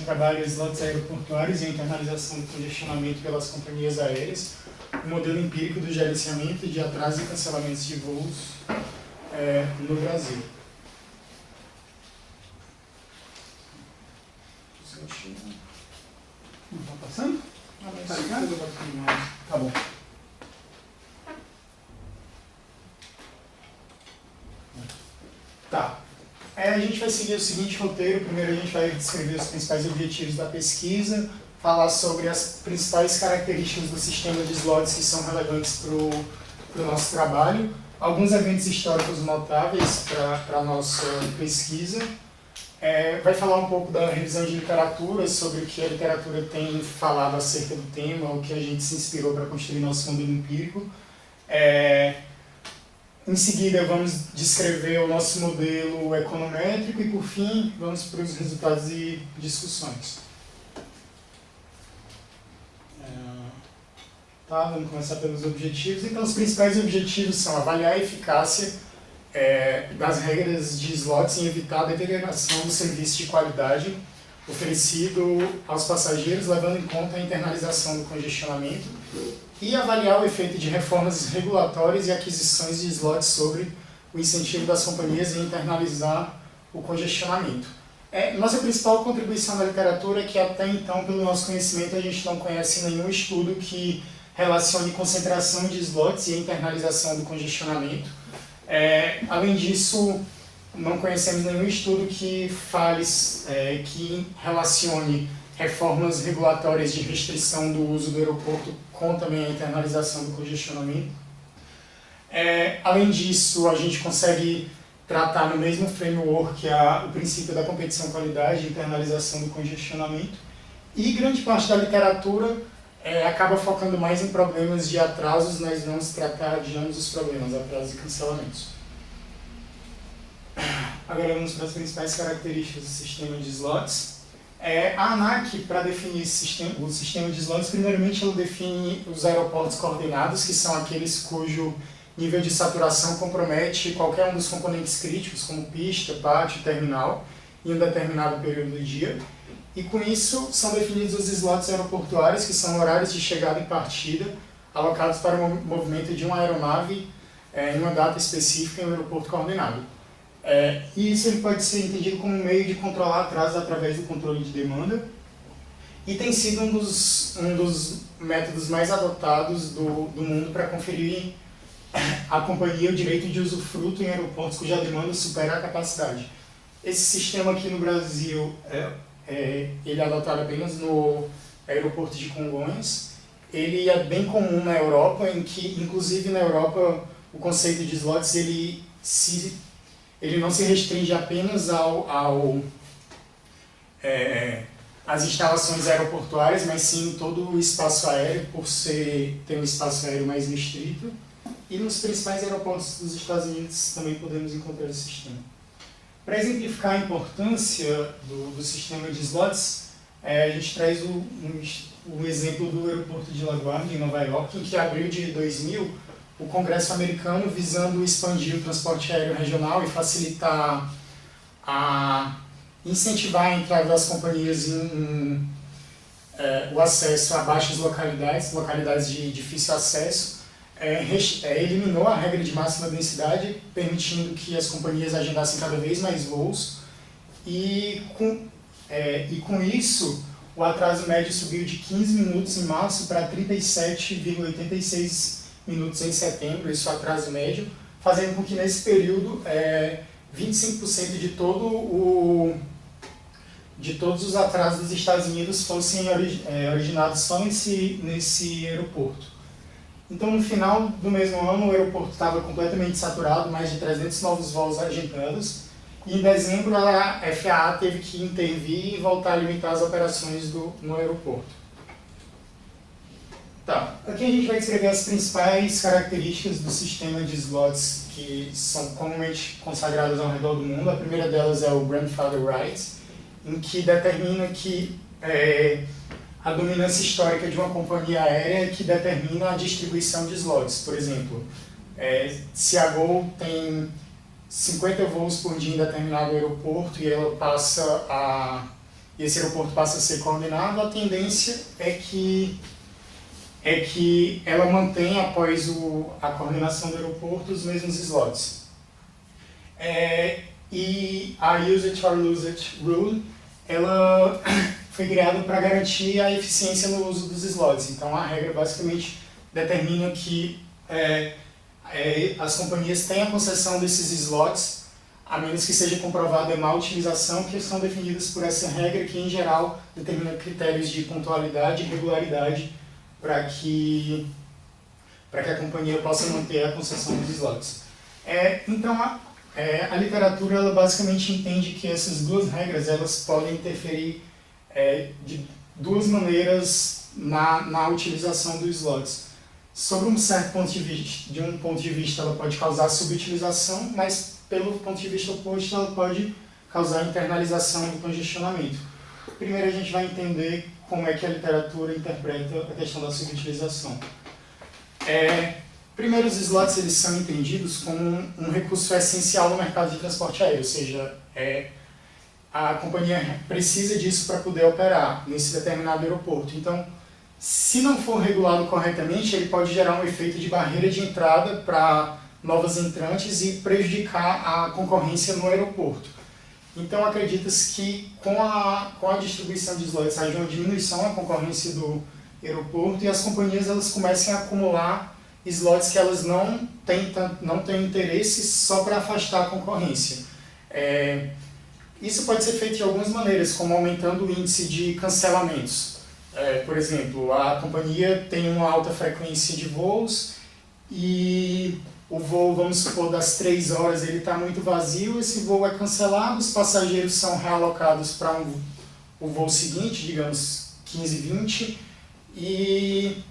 trabalha slots aeroportuários e a internalização do congestionamento pelas companhias aéreas, o modelo empírico do gerenciamento de atrasos e cancelamentos de voos no Brasil. Não está passando? Tá ligado? Tá bom. Tá. A gente vai seguir o seguinte roteiro. Primeiro a gente vai descrever os principais objetivos da pesquisa, falar sobre as principais características do sistema de slots que são relevantes para o nosso trabalho, alguns eventos históricos notáveis para a nossa pesquisa. Vai falar um pouco da revisão de literatura, sobre o que a literatura tem falado acerca do tema, o que a gente se inspirou para construir nosso modelo empírico. Em seguida, vamos descrever o nosso modelo econométrico e, por fim, vamos para os resultados e discussões. Vamos começar pelos objetivos. Então, os principais objetivos são avaliar a eficácia das regras de slots em evitar a deterioração do serviço de qualidade oferecido aos passageiros, levando em conta a internalização do congestionamento, e avaliar o efeito de reformas regulatórias e aquisições de slots sobre o incentivo das companhias em internalizar o congestionamento. Nossa principal contribuição na literatura é que até então, pelo nosso conhecimento, a gente não conhece nenhum estudo que relacione concentração de slots e a internalização do congestionamento. Além disso, não conhecemos nenhum estudo que fale, que relacione reformas regulatórias de restrição do uso do aeroporto com também a internalização do congestionamento. Além disso, a gente consegue tratar no mesmo framework o princípio da competição qualidade e internalização do congestionamento. E grande parte da literatura acaba focando mais em problemas de atrasos, nós vamos tratar de ambos os problemas, atrasos e cancelamentos. Agora vamos para as principais características do sistema de slots. A ANAC, para definir o sistema de slots, primeiramente ela define os aeroportos coordenados, que são aqueles cujo nível de saturação compromete qualquer um dos componentes críticos, como pista, pátio, terminal, em um determinado período do dia. E com isso são definidos os slots aeroportuários, que são horários de chegada e partida, alocados para o movimento de uma aeronave em uma data específica em um aeroporto coordenado. E isso ele pode ser entendido como um meio de controlar atrasos através do controle de demanda, e tem sido um dos métodos mais adotados do mundo para conferir à companhia o direito de usufruto em aeroportos cuja demanda supera a capacidade. Esse sistema aqui no Brasil ele é adotado apenas no aeroporto de Congonhas. Ele é bem comum na Europa, em que, inclusive na Europa, o conceito de slots ele não se restringe apenas às instalações aeroportuárias, mas sim todo o espaço aéreo, por ter um espaço aéreo mais restrito. E nos principais aeroportos dos Estados Unidos também podemos encontrar esse sistema. Para exemplificar a importância do sistema de slots, a gente traz o exemplo do aeroporto de LaGuardia, em Nova York, em que, em abril de 2000, o Congresso americano, visando expandir o transporte aéreo regional e facilitar incentivar a entrada das companhias o acesso a baixas localidades de difícil acesso, eliminou a regra de máxima densidade, permitindo que as companhias agendassem cada vez mais voos, e com isso o atraso médio subiu de 15 minutos em março para 37,86 minutos em setembro, esse é o atraso médio, fazendo com que nesse período 25% de todos os atrasos dos Estados Unidos fossem originados só nesse aeroporto. Então, no final do mesmo ano, o aeroporto estava completamente saturado, mais de 300 novos voos agendados, e em dezembro a FAA teve que intervir e voltar a limitar as operações no aeroporto. Aqui a gente vai descrever as principais características do sistema de slots que são comumente consagradas ao redor do mundo. A primeira delas é o Grandfather Rights, em que determina que a dominância histórica de uma companhia aérea que determina a distribuição de slots. Por exemplo, se a Gol tem 50 voos por dia em determinado aeroporto e ela passa a e esse aeroporto passa a ser coordenado, a tendência é que ela mantém, após a coordenação do aeroporto, os mesmos slots. E a Use It or Lose It Rule, ela foi criada para garantir a eficiência no uso dos slots. Então a regra basicamente determina que as companhias têm a concessão desses slots, a menos que seja comprovada a má utilização, que são definidas por essa regra, que em geral determina critérios de pontualidade e regularidade para que a companhia possa manter a concessão dos slots. Então a literatura ela basicamente entende que essas duas regras elas podem interferir de duas maneiras na utilização dos slots. Sobre um certo ponto de vista, ela pode causar subutilização, mas pelo ponto de vista oposto, ela pode causar internalização do congestionamento. Primeiro a gente vai entender como é que a literatura interpreta a questão da subutilização. Primeiro, os slots eles são entendidos como um recurso essencial no mercado de transporte aéreo, ou seja, a companhia precisa disso para poder operar nesse determinado aeroporto. Então, se não for regulado corretamente, ele pode gerar um efeito de barreira de entrada para novos entrantes e prejudicar a concorrência no aeroporto. Então, acredita-se que com a distribuição de slots haja uma diminuição na concorrência do aeroporto e as companhias elas comecem a acumular slots que elas não têm interesse só para afastar a concorrência. Isso pode ser feito de algumas maneiras, como aumentando o índice de cancelamentos. Por exemplo, a companhia tem uma alta frequência de voos e o voo, vamos supor, das 3 horas ele está muito vazio, esse voo é cancelado, os passageiros são realocados para o voo seguinte, digamos 15, 20, e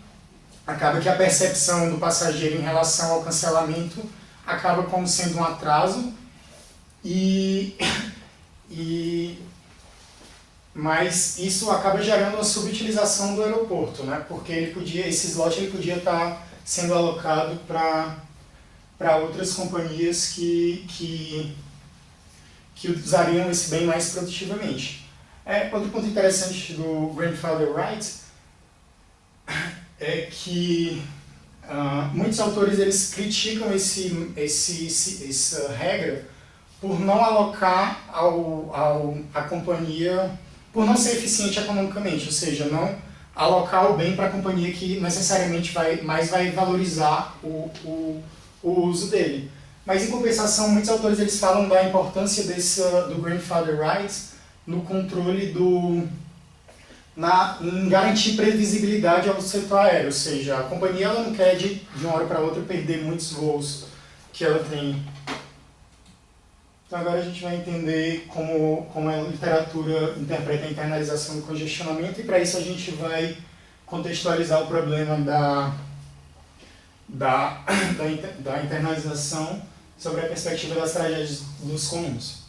acaba que a percepção do passageiro em relação ao cancelamento acaba como sendo um atraso, mas isso acaba gerando uma subutilização do aeroporto, né? Porque esse slot ele podia estar sendo alocado para outras companhias que usariam esse bem mais produtivamente. Outro ponto interessante do Grandfather Right é que muitos autores eles criticam essa regra por não alocar a companhia, por não ser eficiente economicamente, ou seja, não alocar o bem para a companhia que necessariamente vai valorizar o uso dele. Mas em compensação, muitos autores eles falam da importância do Grandfather Rights no controle em garantir previsibilidade ao setor aéreo, ou seja, a companhia ela não quer de uma hora para outra perder muitos voos que ela tem. Então agora a gente vai entender como a literatura interpreta a internalização do congestionamento, e para isso a gente vai contextualizar o problema da internalização sobre a perspectiva das tragédias dos comuns.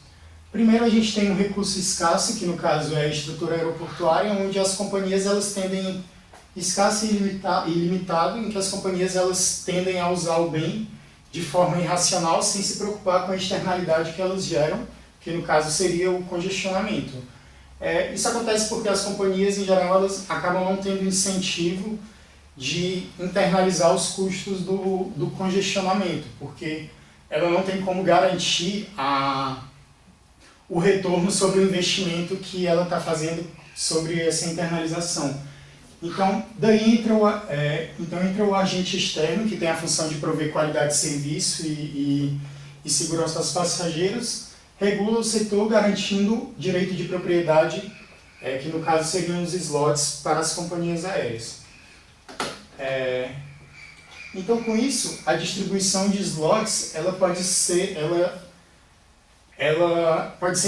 Primeiro a gente tem um recurso escasso, que no caso é a estrutura aeroportuária, onde as companhias elas tendem, escasso e ilimitado, em que as companhias elas tendem a usar o bem de forma irracional, sem se preocupar com a externalidade que elas geram, que no caso seria o congestionamento. Isso acontece porque as companhias, em geral, elas acabam não tendo incentivo de internalizar os custos do congestionamento, porque ela não tem como garantir o retorno sobre o investimento que ela está fazendo sobre essa internalização. Então, daí entra o agente externo, que tem a função de prover qualidade de serviço e segurança aos passageiros, regula o setor garantindo direito de propriedade, que no caso seriam os slots para as companhias aéreas. Então, com isso, a distribuição de slots ela pode ser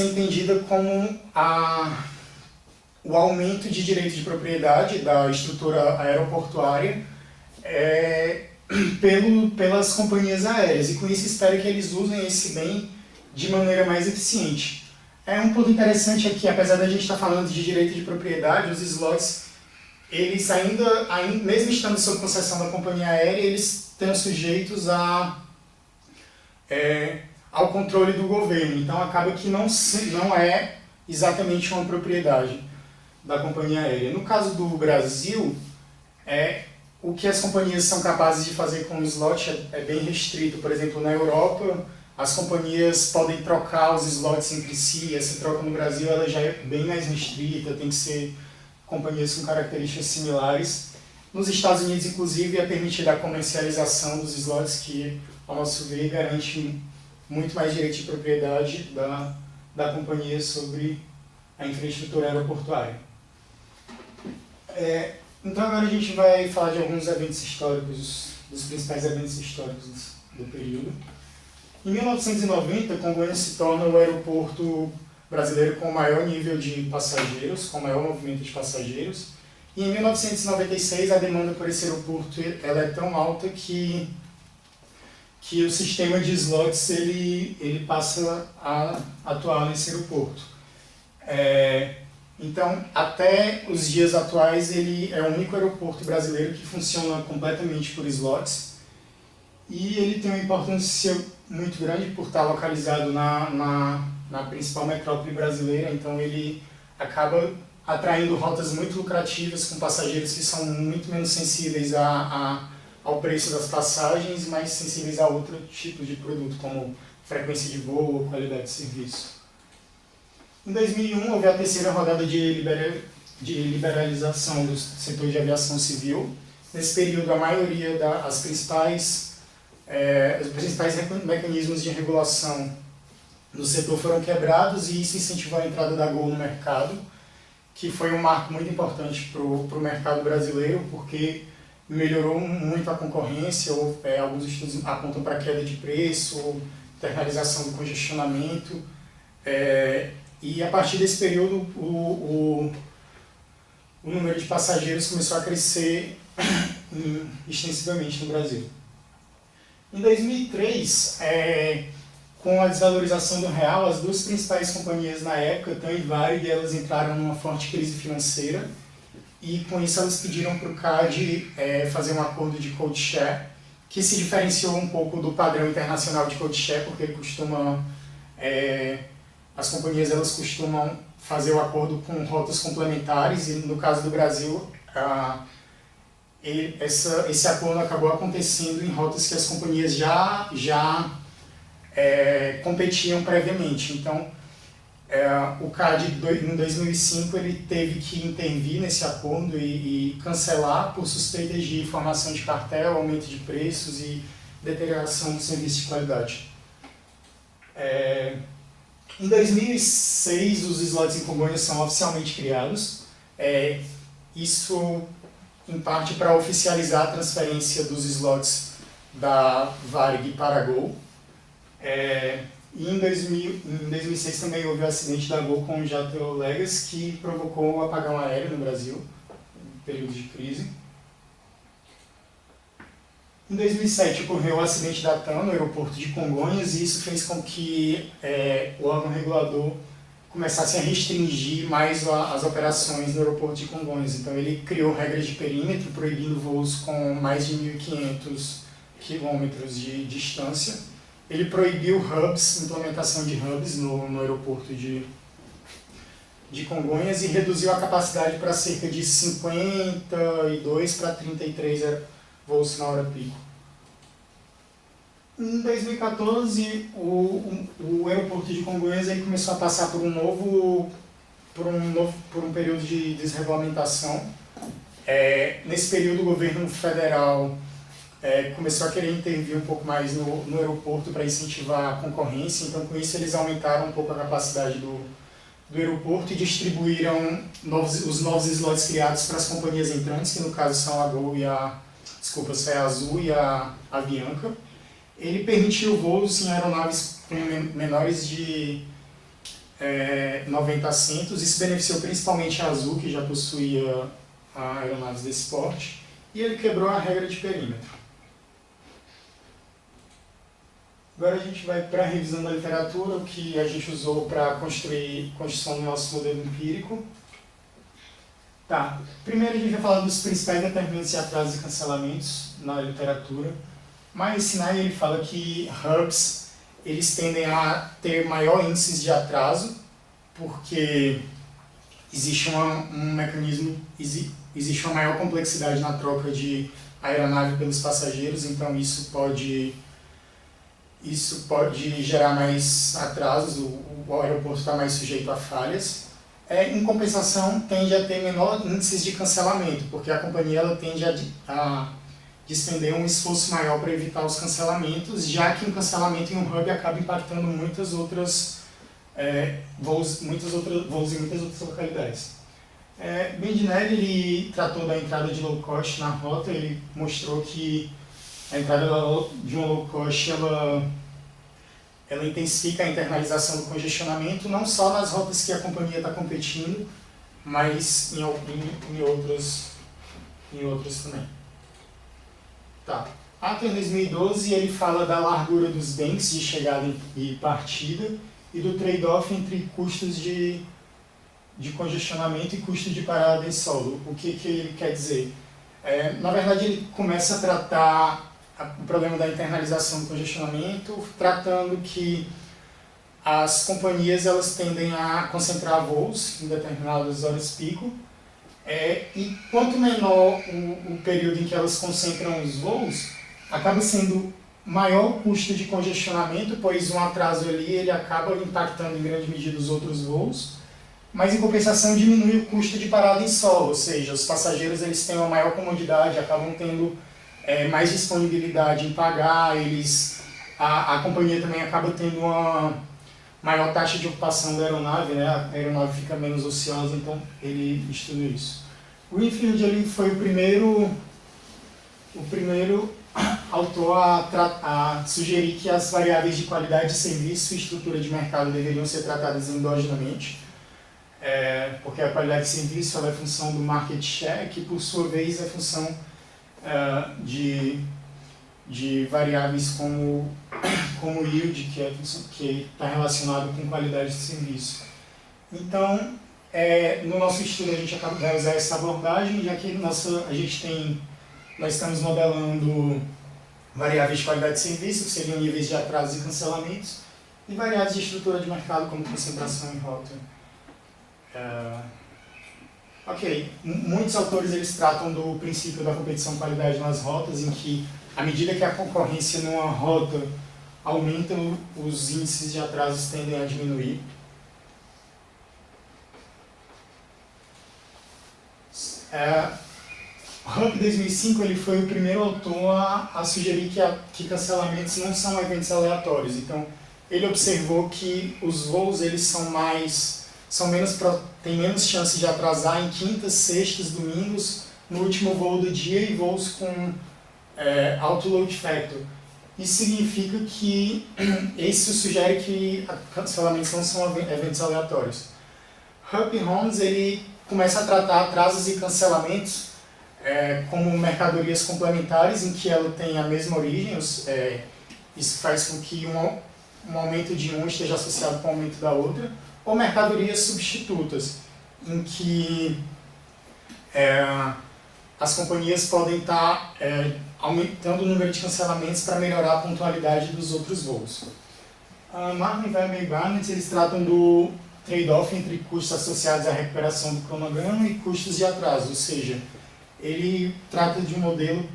entendida como o aumento de direito de propriedade da estrutura aeroportuária pelas companhias aéreas, e com isso espera que eles usem esse bem de maneira mais eficiente. Um ponto interessante é que, apesar da gente estar falando de direito de propriedade, os slots, eles ainda mesmo estando sob concessão da companhia aérea, eles estão sujeitos ao controle do governo. Então acaba que não é exatamente uma propriedade da companhia aérea. No caso do Brasil, o que as companhias são capazes de fazer com o slot é bem restrito. Por exemplo, na Europa, as companhias podem trocar os slots entre si. Essa troca no Brasil ela já é bem mais restrita, tem que ser companhias com características similares. Nos Estados Unidos, inclusive, é permitida a comercialização dos slots, que, ao nosso ver, garante muito mais direito de propriedade da companhia sobre a infraestrutura aeroportuária. Então agora a gente vai falar de alguns eventos históricos, dos principais eventos históricos do período. Em 1990, Congonhas se torna o aeroporto brasileiro com o maior nível de passageiros, com o maior movimento de passageiros. E em 1996, a demanda por esse aeroporto ela é tão alta que o sistema de slots ele passa a atuar nesse aeroporto. Então, até os dias atuais, ele é o único aeroporto brasileiro que funciona completamente por slots. E ele tem uma importância muito grande por estar localizado na principal metrópole brasileira. Então, ele acaba atraindo rotas muito lucrativas com passageiros que são muito menos sensíveis ao preço das passagens, mais sensíveis a outro tipo de produto, como frequência de voo ou qualidade de serviço. Em 2001, houve a terceira rodada de liberalização do setor de aviação civil. Nesse período, a maioria os principais mecanismos de regulação do setor foram quebrados e isso incentivou a entrada da Gol no mercado, que foi um marco muito importante para o mercado brasileiro, porque melhorou muito a concorrência. Alguns estudos apontam para queda de preço, internalização do congestionamento. E a partir desse período, o número de passageiros começou a crescer extensivamente no Brasil. Em 2003, com a desvalorização do real, as duas principais companhias na época, TAM e Varig, elas entraram numa forte crise financeira e com isso elas pediram para o CAD fazer um acordo de code share, que se diferenciou um pouco do padrão internacional de code share, porque ele costuma... as companhias elas costumam fazer o acordo com rotas complementares e no caso do Brasil esse acordo acabou acontecendo em rotas que as companhias já competiam previamente. Então o CAD em 2005 ele teve que intervir nesse acordo e cancelar por suspeitas de formação de cartel, aumento de preços e deterioração do serviço de qualidade. Em 2006, os slots em Congonhas são oficialmente criados. Isso, em parte, para oficializar a transferência dos slots da Varig para a Gol. E em 2006 também houve o acidente da Gol com o jato Legacy, que provocou o apagão aéreo no Brasil, em período de crise. Em 2007 ocorreu o acidente da TAM no aeroporto de Congonhas e isso fez com que o órgão regulador começasse a restringir mais as operações no aeroporto de Congonhas. Então ele criou regras de perímetro, proibindo voos com mais de 1.500 quilômetros de distância. Ele proibiu hubs, implementação de hubs no aeroporto de Congonhas e reduziu a capacidade para cerca de 52 para 33 voos na hora pico. Em 2014, o aeroporto de Congonhas aí começou a passar por um período de desregulamentação. Nesse período, o governo federal começou a querer intervir um pouco mais no aeroporto para incentivar a concorrência. Então, com isso, eles aumentaram um pouco a capacidade do aeroporto e distribuíram os novos slots criados para as companhias entrantes, que no caso são a Gol e a Azul e a Avianca. Ele permitiu voos em aeronaves com menores de 90 assentos. Isso beneficiou principalmente a Azul, que já possuía aeronaves desse porte, e ele quebrou a regra de perímetro. Agora a gente vai para a revisão da literatura, o que a gente usou para construção do nosso modelo empírico. Tá. Primeiro a gente vai falar dos principais determinantes de atrasos e cancelamentos na literatura. Myers Sinai ele fala que hubs eles tendem a ter maior índice de atraso, porque existe um mecanismo, existe uma maior complexidade na troca de aeronave pelos passageiros, então isso pode gerar mais atrasos, o aeroporto está mais sujeito a falhas. Em compensação, tende a ter menor índices de cancelamento, porque a companhia ela tende a despender um esforço maior para evitar os cancelamentos, já que um cancelamento em um hub acaba impactando muitos outros voos em muitas outras localidades. Bendinelli ele tratou da entrada de low cost na rota, ele mostrou que a entrada de uma low cost ela intensifica a internalização do congestionamento, não só nas rotas que a companhia está competindo, mas em outros também. Tá. Até em 2012 ele fala da largura dos banks de chegada e partida e do trade-off entre custos de congestionamento e custo de parada em solo. O que ele quer dizer? Na verdade, ele começa a tratar o problema da internalização do congestionamento, tratando que as companhias elas tendem a concentrar voos em determinadas horas pico, e quanto menor o período em que elas concentram os voos, acaba sendo maior o custo de congestionamento, pois um atraso ali ele acaba impactando em grande medida os outros voos, mas em compensação diminui o custo de parada em solo, ou seja, os passageiros eles têm uma maior comodidade, acabam tendo mais disponibilidade em pagar, a companhia também acaba tendo uma maior taxa de ocupação da aeronave, né? A aeronave fica menos ociosa, então ele estuda isso. O Greenfield ele foi o primeiro autor a sugerir que as variáveis de qualidade de serviço e estrutura de mercado deveriam ser tratadas endogenamente, porque a qualidade de serviço ela é função do market share, que por sua vez é função de variáveis como yield, que está relacionado com qualidade de serviço. Então, no nosso estudo a gente vai usar essa abordagem, já que nós estamos modelando variáveis de qualidade de serviço, que seriam níveis de atrasos e cancelamentos, e variáveis de estrutura de mercado, como concentração e rota. Ok, muitos autores eles tratam do princípio da competição-qualidade nas rotas, em que, à medida que a concorrência numa rota aumenta, os índices de atrasos tendem a diminuir. Hub 2005 ele foi o primeiro autor a sugerir que cancelamentos não são eventos aleatórios. Então, ele observou que os voos eles têm menos chance de atrasar em quintas, sextas, domingos, no último voo do dia e voos com alto load factor. Isso significa que isso sugere que cancelamentos não são eventos aleatórios. Hupp e Holmes ele começa a tratar atrasos e cancelamentos como mercadorias complementares em que ela tem a mesma origem. Isso faz com que um aumento de um esteja associado com o aumento da outra, ou mercadorias substitutas, em que as companhias podem estar aumentando o número de cancelamentos para melhorar a pontualidade dos outros voos. Martin, Weber e Barnett eles tratam do trade-off entre custos associados à recuperação do cronograma e custos de atraso, ou seja, ele trata de um modelo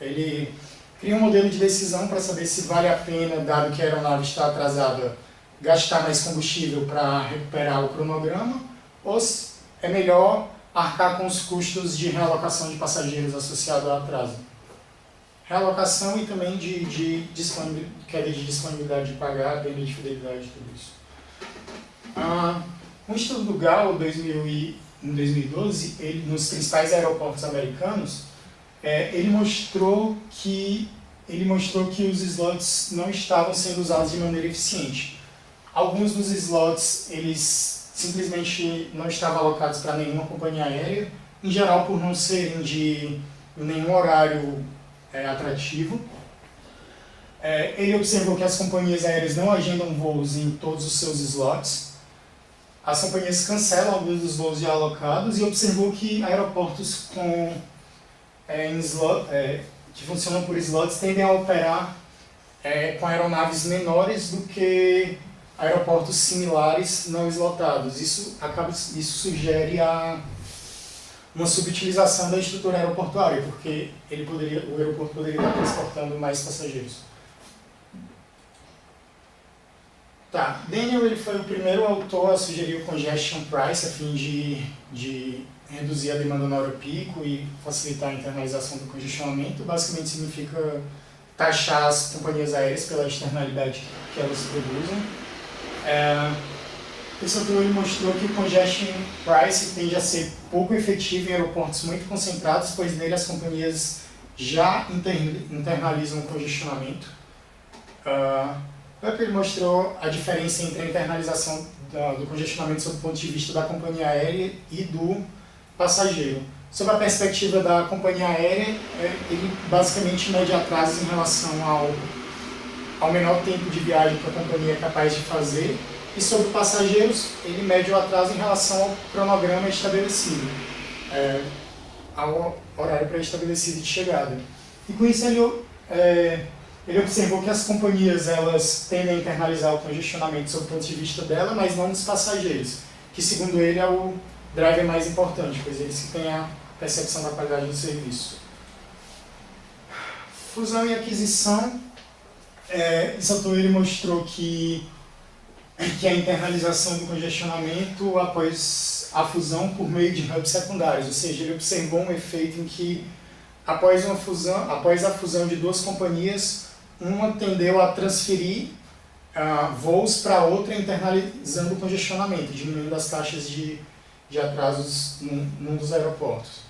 ele cria um modelo de decisão para saber se vale a pena, dado que a aeronave está atrasada, gastar mais combustível para recuperar o cronograma, ou se é melhor arcar com os custos de realocação de passageiros associados ao atraso. Realocação e também de queda de disponibilidade de pagar, perda de fidelidade e tudo isso. Um estudo do Gao, em 2012, nos principais aeroportos americanos, ele mostrou que os slots não estavam sendo usados de maneira eficiente. Alguns dos slots, eles simplesmente não estavam alocados para nenhuma companhia aérea, em geral por não serem de nenhum horário atrativo. Ele observou que as companhias aéreas não agendam voos em todos os seus slots. As companhias cancelam alguns dos voos já alocados e observou que aeroportos que funcionam por slots tendem a operar com aeronaves menores do que aeroportos similares não eslotados. Isso sugere uma subutilização da estrutura aeroportuária, porque o aeroporto poderia estar transportando mais passageiros. Tá, Daniel ele foi o primeiro autor a sugerir o congestion price a fim de reduzir a demanda na hora pico e facilitar a internalização do congestionamento. Basicamente significa taxar as companhias aéreas pela externalidade que elas produzem. Esse autor ele mostrou que o congestion price tende a ser pouco efetivo em aeroportos muito concentrados, pois nele as companhias já internalizam o congestionamento. Ele mostrou a diferença entre a internalização do congestionamento sob o ponto de vista da companhia aérea e do passageiro. Sob a perspectiva da companhia aérea, ele basicamente mede atrasos em relação ao menor tempo de viagem que a companhia é capaz de fazer, e sobre passageiros, ele mede o atraso em relação ao cronograma estabelecido, ao horário pré-estabelecido de chegada. E com isso ele observou que as companhias elas tendem a internalizar o congestionamento sob o ponto de vista dela, mas não dos passageiros, que segundo ele é o driver mais importante, pois eles que têm a percepção da qualidade do serviço. Fusão e aquisição. Esse autor ele mostrou que a internalização do congestionamento após a fusão por meio de hubs secundários, ou seja, ele observou um efeito em que após a fusão de duas companhias, uma tendeu a transferir voos para outra, internalizando o congestionamento, diminuindo as taxas de atrasos num dos aeroportos.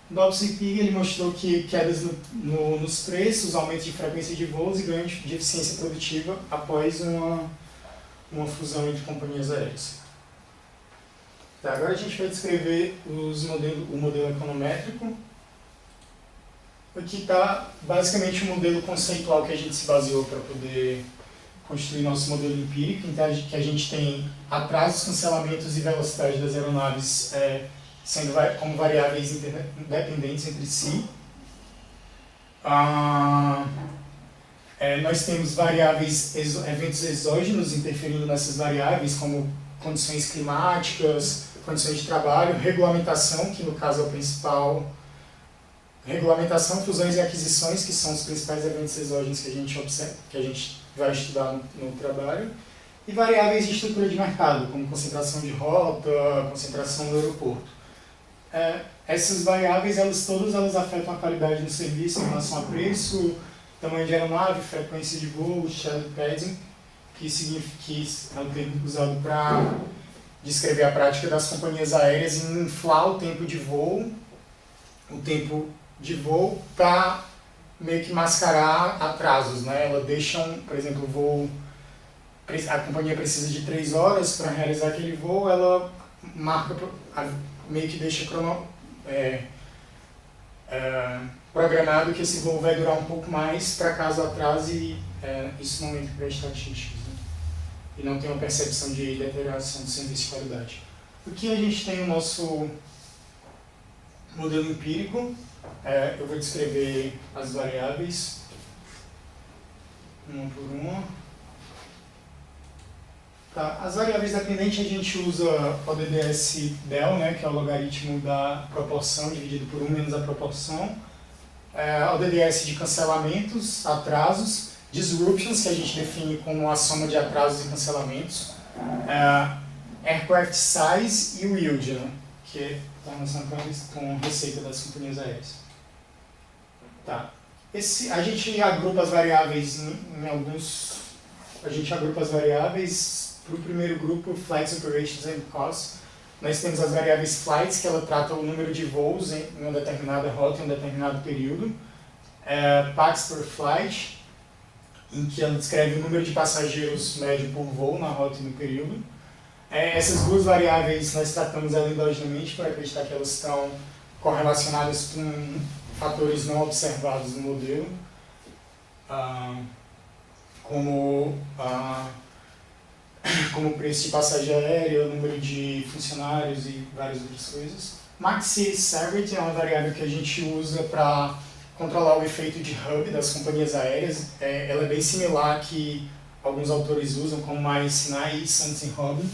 Dobson e ele mostrou que quedas nos preços, aumento de frequência de voos e ganho de eficiência produtiva após uma fusão entre companhias aéreas. Tá, agora a gente vai descrever o modelo econométrico. Aqui está basicamente o modelo conceitual que a gente se baseou para poder construir nosso modelo empírico, então que a gente tem atrasos, cancelamentos e velocidade das aeronaves sendo como variáveis independentes entre si. Nós temos variáveis, eventos exógenos interferindo nessas variáveis, como condições climáticas, condições de trabalho, regulamentação, que no caso é o principal. Regulamentação, fusões e aquisições, que são os principais eventos exógenos que a gente observa, que a gente vai estudar no trabalho, e variáveis de estrutura de mercado, como concentração de rota, concentração do aeroporto. Essas variáveis, todas elas afetam a qualidade do serviço em relação a preço, tamanho de aeronave, frequência de voo, shadow padding, que é um termo usado para descrever a prática das companhias aéreas em inflar o tempo de voo para meio que mascarar atrasos, né? Ela deixa, por exemplo, o voo, a companhia precisa de 3 horas para realizar aquele voo, ela marca, meio que deixa programado que esse voo vai durar um pouco mais para caso atrase, isso não entra para estatísticas, né? E não tem uma percepção de deterioração do serviço de qualidade. Aqui a gente tem o nosso modelo empírico. Eu vou descrever as variáveis uma por uma. Tá. As variáveis dependentes a gente usa o DDS del, né, que é o logaritmo da proporção dividido por 1 menos a proporção. O DDS de cancelamentos, atrasos, disruptions, que a gente define como a soma de atrasos e cancelamentos, aircraft size e o yield, né, que está relacionado com a receita das companhias aéreas. Tá. A gente agrupa as variáveis em alguns. A gente agrupa as variáveis para o primeiro grupo, Flights, Operations and Costs. Nós temos as variáveis Flights, que ela trata o número de voos em uma determinada rota em um determinado período. Pax per Flight, em que ela descreve o número de passageiros médio por voo na rota e no período. Essas duas variáveis nós tratamos ela endogenamente para acreditar que elas estão correlacionadas com fatores não observados no modelo, como o preço de passagem aérea, o número de funcionários e várias outras coisas. Max City Severity é uma variável que a gente usa para controlar o efeito de hub das companhias aéreas. Ela é bem similar que alguns autores usam, como Maya Sinai e Santos Robin,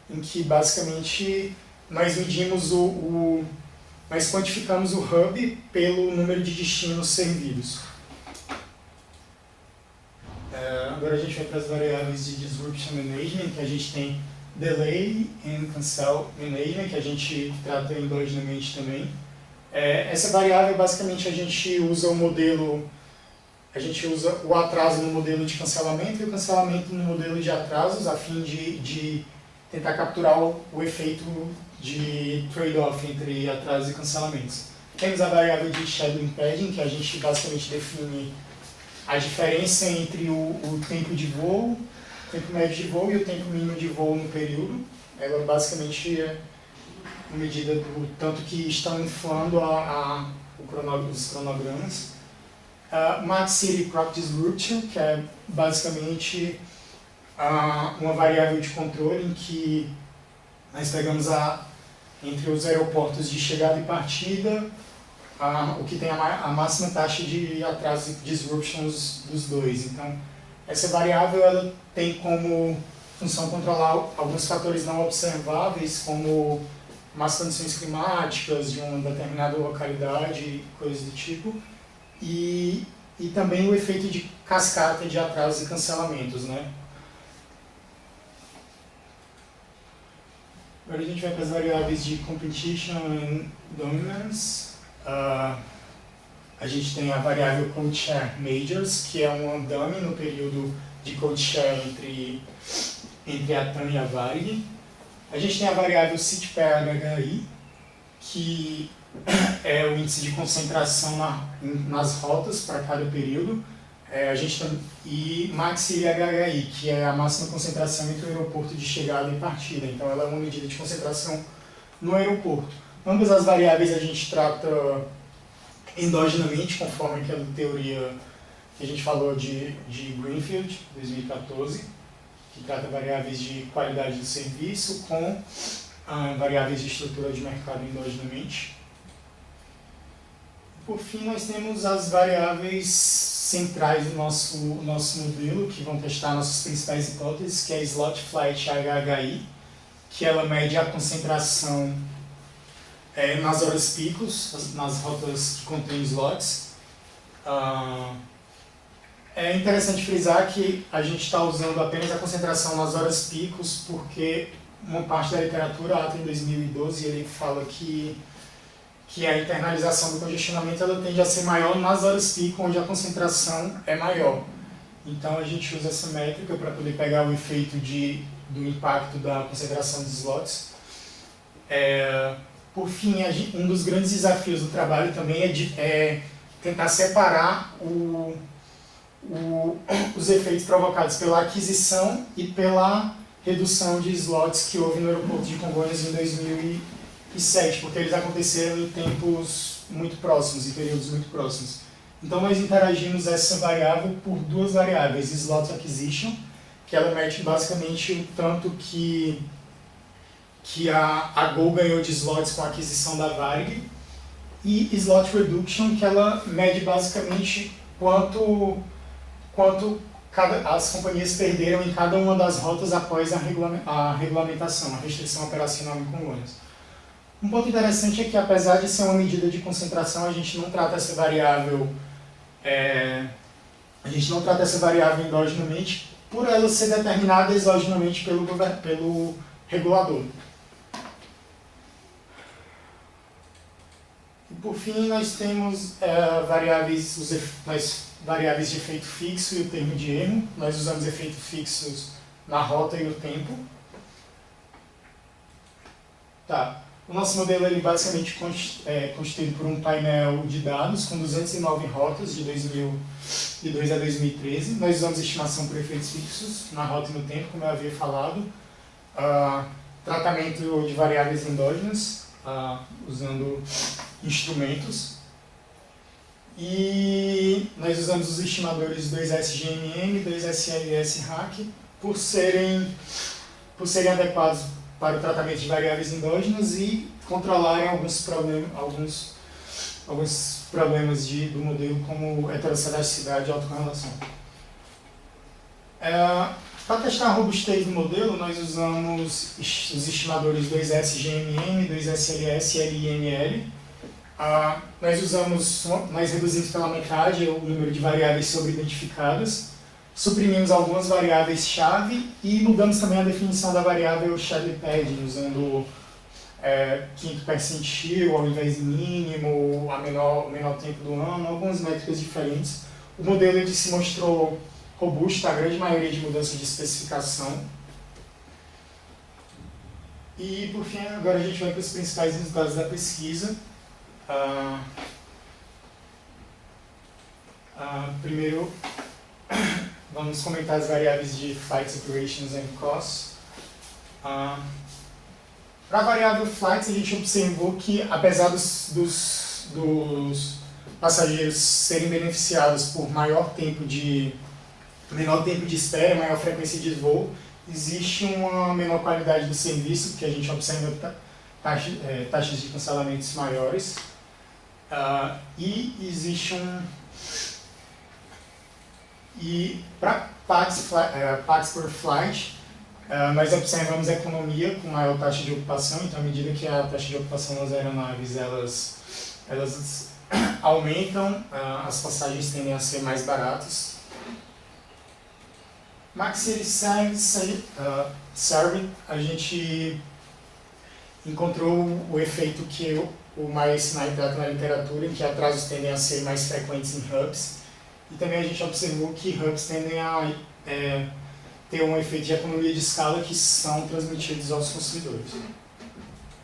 em que basicamente nós medimos nós quantificamos o hub pelo número de destinos servidos. Agora a gente vai para as variáveis de Disruption Management, que a gente tem Delay and Cancel Management, que a gente trata endogenamente também. Essa variável, basicamente, a gente usa o atraso no modelo de cancelamento e o cancelamento no modelo de atrasos, a fim de tentar capturar o efeito de trade-off entre atrasos e cancelamentos. Temos a variável de Schedule Padding, que a gente basicamente define a diferença entre o tempo de voo, o tempo médio de voo e o tempo mínimo de voo no período. Ela basicamente é uma medida do tanto que estão inflando os cronogramas. Max City Clock Disruption, que é basicamente uma variável de controle em que nós pegamos entre os aeroportos de chegada e partida, o que tem a máxima taxa de atraso e disruptions dos dois. Então, essa variável ela tem como função controlar alguns fatores não observáveis, como más condições climáticas de uma determinada localidade, coisas do tipo, e também o efeito de cascata de atrasos e cancelamentos, né? Agora a gente vai para as variáveis de Competition and Dominance. A gente tem a variável Codeshare Majors, que é um dummy no período de Codeshare entre a TAM e a Varig. A gente tem a variável CITPAIR-HI, que é o índice de concentração nas rotas para cada período. A gente tem, e MAX-HI, que é a máxima concentração entre o aeroporto de chegada e partida. Então, ela é uma medida de concentração no aeroporto. Ambas as variáveis a gente trata endogenamente, conforme aquela teoria que a gente falou de Greenfield, 2014, que trata variáveis de qualidade do serviço com variáveis de estrutura de mercado endogenamente. Por fim, nós temos as variáveis centrais do nosso modelo, que vão testar nossas principais hipóteses, que é a Slot Flight HHI, que ela mede a concentração nas horas picos, nas rotas que contêm slots. É interessante frisar que a gente está usando apenas a concentração nas horas picos, porque uma parte da literatura, Ata em 2012, ele fala que a internalização do congestionamento ela tende a ser maior nas horas pico, onde a concentração é maior. Então a gente usa essa métrica para poder pegar o efeito do impacto da concentração de slots. Por fim, um dos grandes desafios do trabalho também é tentar separar os efeitos provocados pela aquisição e pela redução de slots que houve no aeroporto de Congonhas em 2007, porque eles aconteceram em tempos muito próximos, em períodos muito próximos. Então nós interagimos essa variável por duas variáveis, Slot Acquisition, que ela mede basicamente o tanto que a Gol ganhou de slots com a aquisição da Varig, e Slot Reduction, que ela mede basicamente quanto as companhias perderam em cada uma das rotas após a regulamentação, a restrição operacional em Congonhas. Um ponto interessante é que, apesar de ser uma medida de concentração, a gente não trata essa variável endogenamente, por ela ser determinada exogenamente pelo regulador. E por fim, nós temos variáveis de efeito fixo e o termo de erro. Nós usamos efeitos fixos na rota e no tempo. Tá. O nosso modelo ele basicamente é constituído por um painel de dados com 209 rotas de 2002 a 2013. Nós usamos estimação por efeitos fixos na rota e no tempo, como eu havia falado. Tratamento de variáveis endógenas, usando instrumentos. E nós usamos os estimadores 2SGMM e 2SLS-RAC por serem adequados para o tratamento de variáveis endógenas e controlarem alguns problemas do modelo, como heterocedicidade e autocorrelação. Para testar a robustez do modelo, nós usamos os estimadores 2SGMM, 2SLS e LIML. Nós reduzimos pela metade o número de variáveis sobreidentificadas, suprimimos algumas variáveis-chave e mudamos também a definição da variável shared padding, usando quinto percentil ao invés de mínimo, o menor tempo do ano, algumas métricas diferentes. O modelo ele se mostrou robusto, a grande maioria de mudanças de especificação. E, por fim, agora a gente vai para os principais resultados da pesquisa. Primeiro, vamos comentar as variáveis de flights, operations and costs. Para a variável flights, a gente observou que, apesar dos passageiros serem beneficiados por menor tempo de espera, maior frequência de voo, existe uma menor qualidade do serviço, porque a gente observa taxas de cancelamentos maiores. E existe E para pax por flight, nós observamos economia com maior taxa de ocupação, então à medida que a taxa de ocupação das aeronaves elas aumentam, as passagens tendem a ser mais baratas. Max City Serving, a gente encontrou o efeito que o Myers-Sinai trata na literatura, em que atrasos tendem a ser mais frequentes em hubs, e também a gente observou que hubs tendem a ter um efeito de economia de escala que são transmitidos aos consumidores,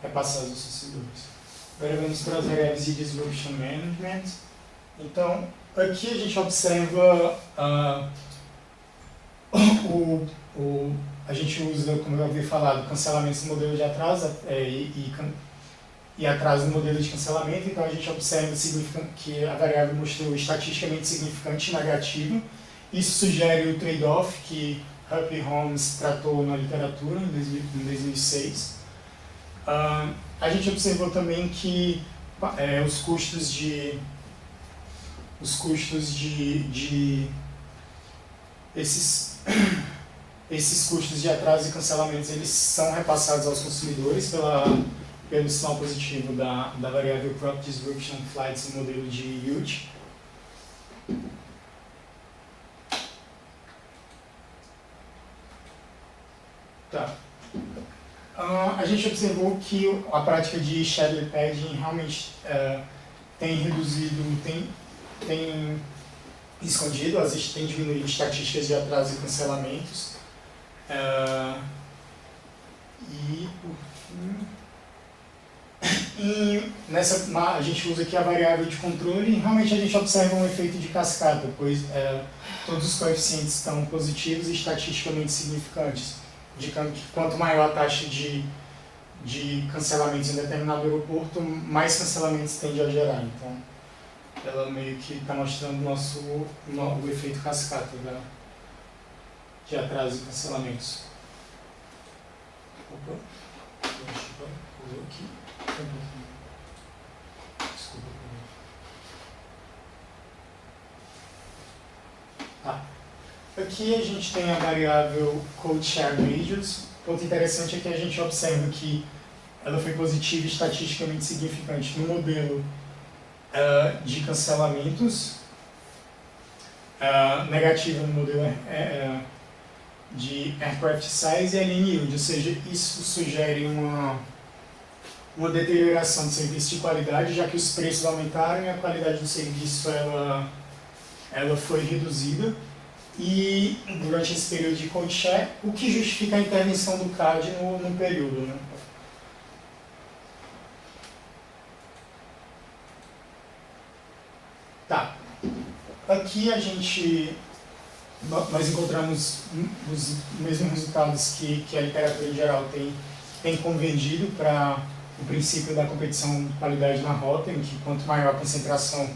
repassados aos consumidores. Agora vamos para as variáveis de Disruption Management. Então, aqui a gente observa a gente usa, como eu havia falado, cancelamentos do modelo de atraso e atraso no modelo de cancelamento. Então a gente observa que a variável mostrou estatisticamente significante e negativo. Isso sugere o trade-off que Hupp e Holmes tratou na literatura em 2006. A gente observou também que os custos de esses custos de atraso e cancelamentos eles são repassados aos consumidores pelo sinal positivo da variável Prop Disruption Flights no modelo de Hughes. Tá. A gente observou que a prática de shadow padding realmente tem reduzido, tem escondido, tem diminuído estatísticas de atraso e cancelamentos. A gente usa aqui a variável de controle e realmente a gente observa um efeito de cascata, pois todos os coeficientes estão positivos e estatisticamente significantes, indicando que quanto maior a taxa de cancelamentos em determinado aeroporto, mais cancelamentos tende a gerar. Então, ela meio que está mostrando o efeito cascata de atraso e cancelamentos. Opa, pulou aqui. Desculpa. Aqui a gente tem a variável Code Share Radius. O ponto interessante é que a gente observa que ela foi positiva e estatisticamente significante no modelo de cancelamentos, negativa no modelo de Aircraft Size e Alien Yield, ou seja, isso sugere uma deterioração do serviço de qualidade, já que os preços aumentaram e a qualidade do serviço ela foi reduzida. E durante esse período de code share, o que justifica a intervenção do CAD no período, né? Tá. Aqui nós encontramos os mesmos resultados que a literatura em geral tem convergido para o princípio da competição de qualidade na rota, em que quanto maior a concentração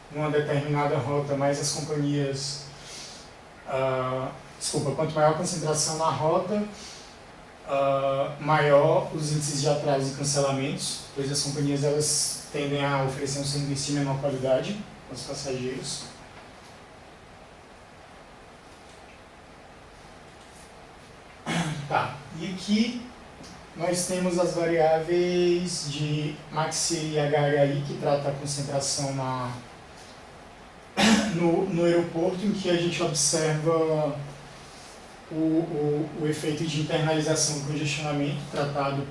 numa determinada rota, mais as companhias... quanto maior a concentração na rota, maior os índices de atrasos e cancelamentos, pois as companhias elas tendem a oferecer um serviço de menor qualidade aos passageiros. aqui nós temos as variáveis de MAXI e HHI, que trata a concentração no aeroporto, em que a gente observa o efeito de internalização do congestionamento tratado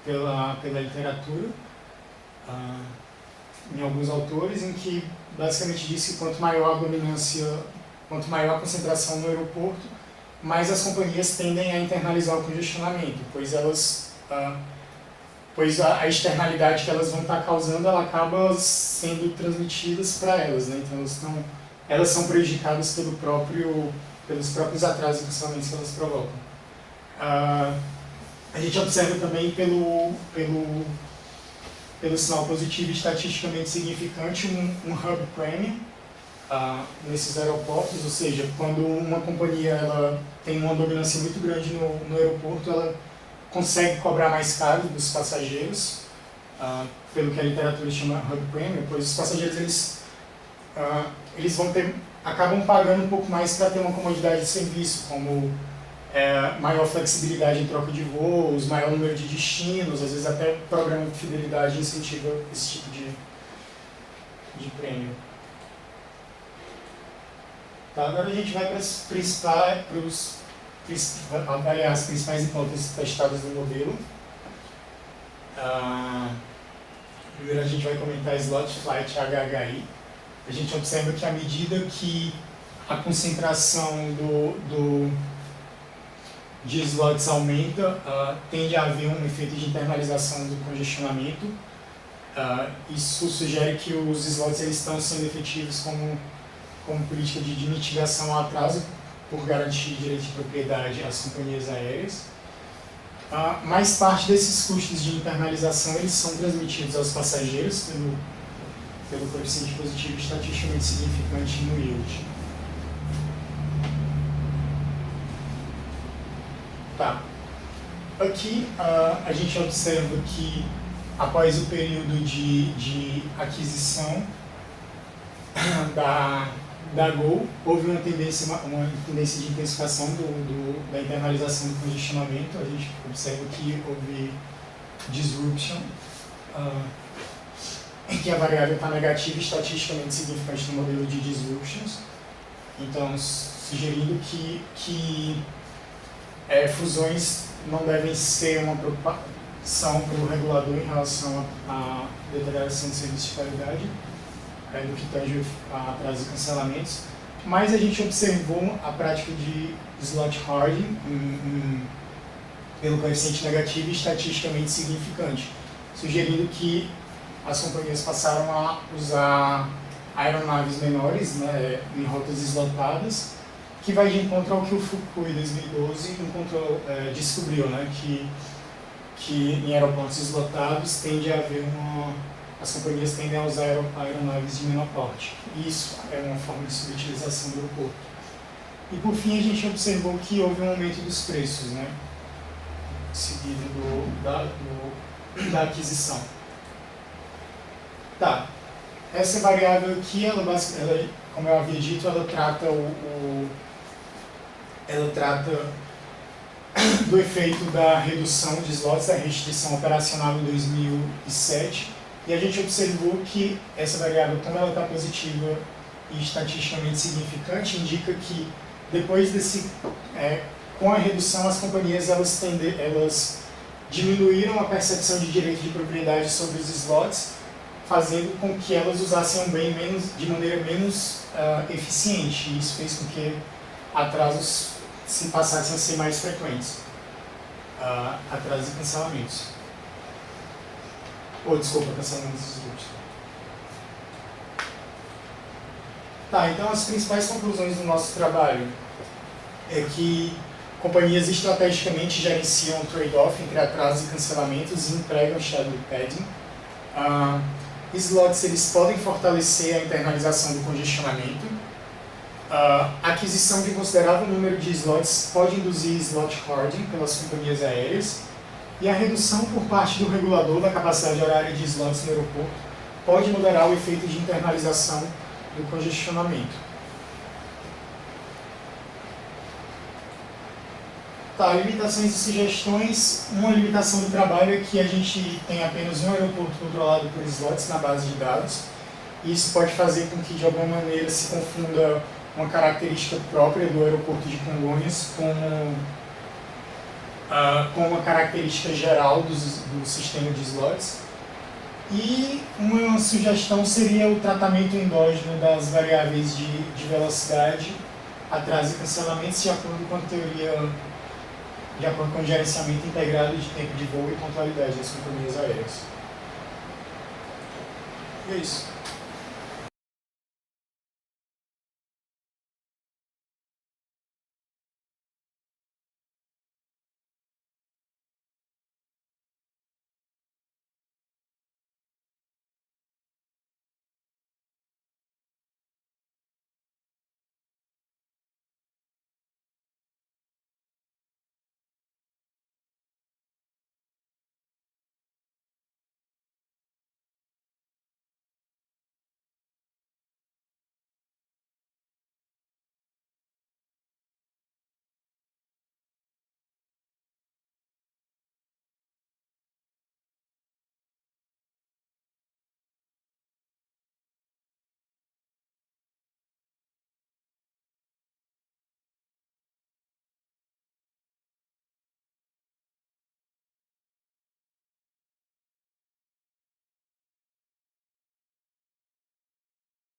pela literatura, em alguns autores, em que basicamente diz que quanto maior a dominância, quanto maior a concentração no aeroporto, mais as companhias tendem a internalizar o congestionamento, pois a externalidade que elas vão estar causando, ela acaba sendo transmitidas para elas, né? Então elas são prejudicadas pelos próprios atrasos e cancelamentos que elas provocam. A gente observa também pelo sinal positivo e estatisticamente significante um hub premium nesses aeroportos, ou seja, quando uma companhia ela tem uma dominância muito grande no aeroporto, ela consegue cobrar mais caro dos passageiros, pelo que a literatura chama hub premium, pois os passageiros eles acabam pagando um pouco mais para ter uma comodidade de serviço, como maior flexibilidade em troca de voos, maior número de destinos, às vezes até programa de fidelidade incentiva esse tipo de prêmio. Tá, agora a gente vai para avaliar as principais hipóteses testadas no modelo. Primeiro a gente vai comentar slot flight HHI. A gente observa que à medida que a concentração de slots aumenta, tende a haver um efeito de internalização do congestionamento. Isso sugere que os slots eles estão sendo efetivos como política de mitigação ao atraso, por garantir direito de propriedade às companhias aéreas. Mais parte desses custos de internalização eles são transmitidos aos passageiros pelo coeficiente positivo estatisticamente significante no yield. Tá. Aqui a gente observa que após o período de aquisição da Gol, houve uma tendência de intensificação da internalização do congestionamento. A gente observa que houve disruption, em que a variável está negativa e estatisticamente significante no modelo de disruptions. Então, sugerindo que fusões não devem ser uma preocupação para o regulador em relação à deterioração do serviço de qualidade, no que tange a atrasos e cancelamentos, mas a gente observou a prática de slot hardening pelo coeficiente negativo e estatisticamente significante, sugerindo que as companhias passaram a usar aeronaves menores, né, em rotas eslotadas, que vai de encontro ao que o Fukui em 2012 descobriu, né, que em aeroportos eslotados tende a haver as companhias tendem a usar aeronaves de menor porte. Isso é uma forma de subutilização do aeroporto. E por fim a gente observou que houve um aumento dos preços, né, seguido da aquisição. Tá. Essa variável aqui, ela, como eu havia dito, ela trata do efeito da redução de slots, da restrição operacional em 2007, e a gente observou que essa variável, como ela está positiva e estatisticamente significante, indica que depois com a redução, as companhias elas diminuíram a percepção de direito de propriedade sobre os slots, fazendo com que elas usassem o bem de maneira menos eficiente. Isso fez com que atrasos passassem a ser mais frequentes. Atrasos e cancelamentos. Cancelamentos dos grupos. Tá, então as principais conclusões do nosso trabalho é que companhias estrategicamente gerenciam o trade-off entre atrasos e cancelamentos e empregam shadow padding. Slots eles podem fortalecer a internalização do congestionamento. A aquisição de considerável número de slots pode induzir slot hoarding pelas companhias aéreas. E a redução por parte do regulador da capacidade horária de slots no aeroporto pode moderar o efeito de internalização do congestionamento. Tá, limitações e sugestões. Uma limitação do trabalho é que a gente tem apenas um aeroporto controlado por slots na base de dados. Isso pode fazer com que, de alguma maneira, se confunda uma característica própria do aeroporto de Congonhas com uma característica geral do sistema de slots. E uma sugestão seria o tratamento endógeno das variáveis de velocidade, atraso e cancelamentos de acordo com a teoria, de acordo com o gerenciamento integrado de tempo de voo e pontualidade das companhias aéreas. E é isso.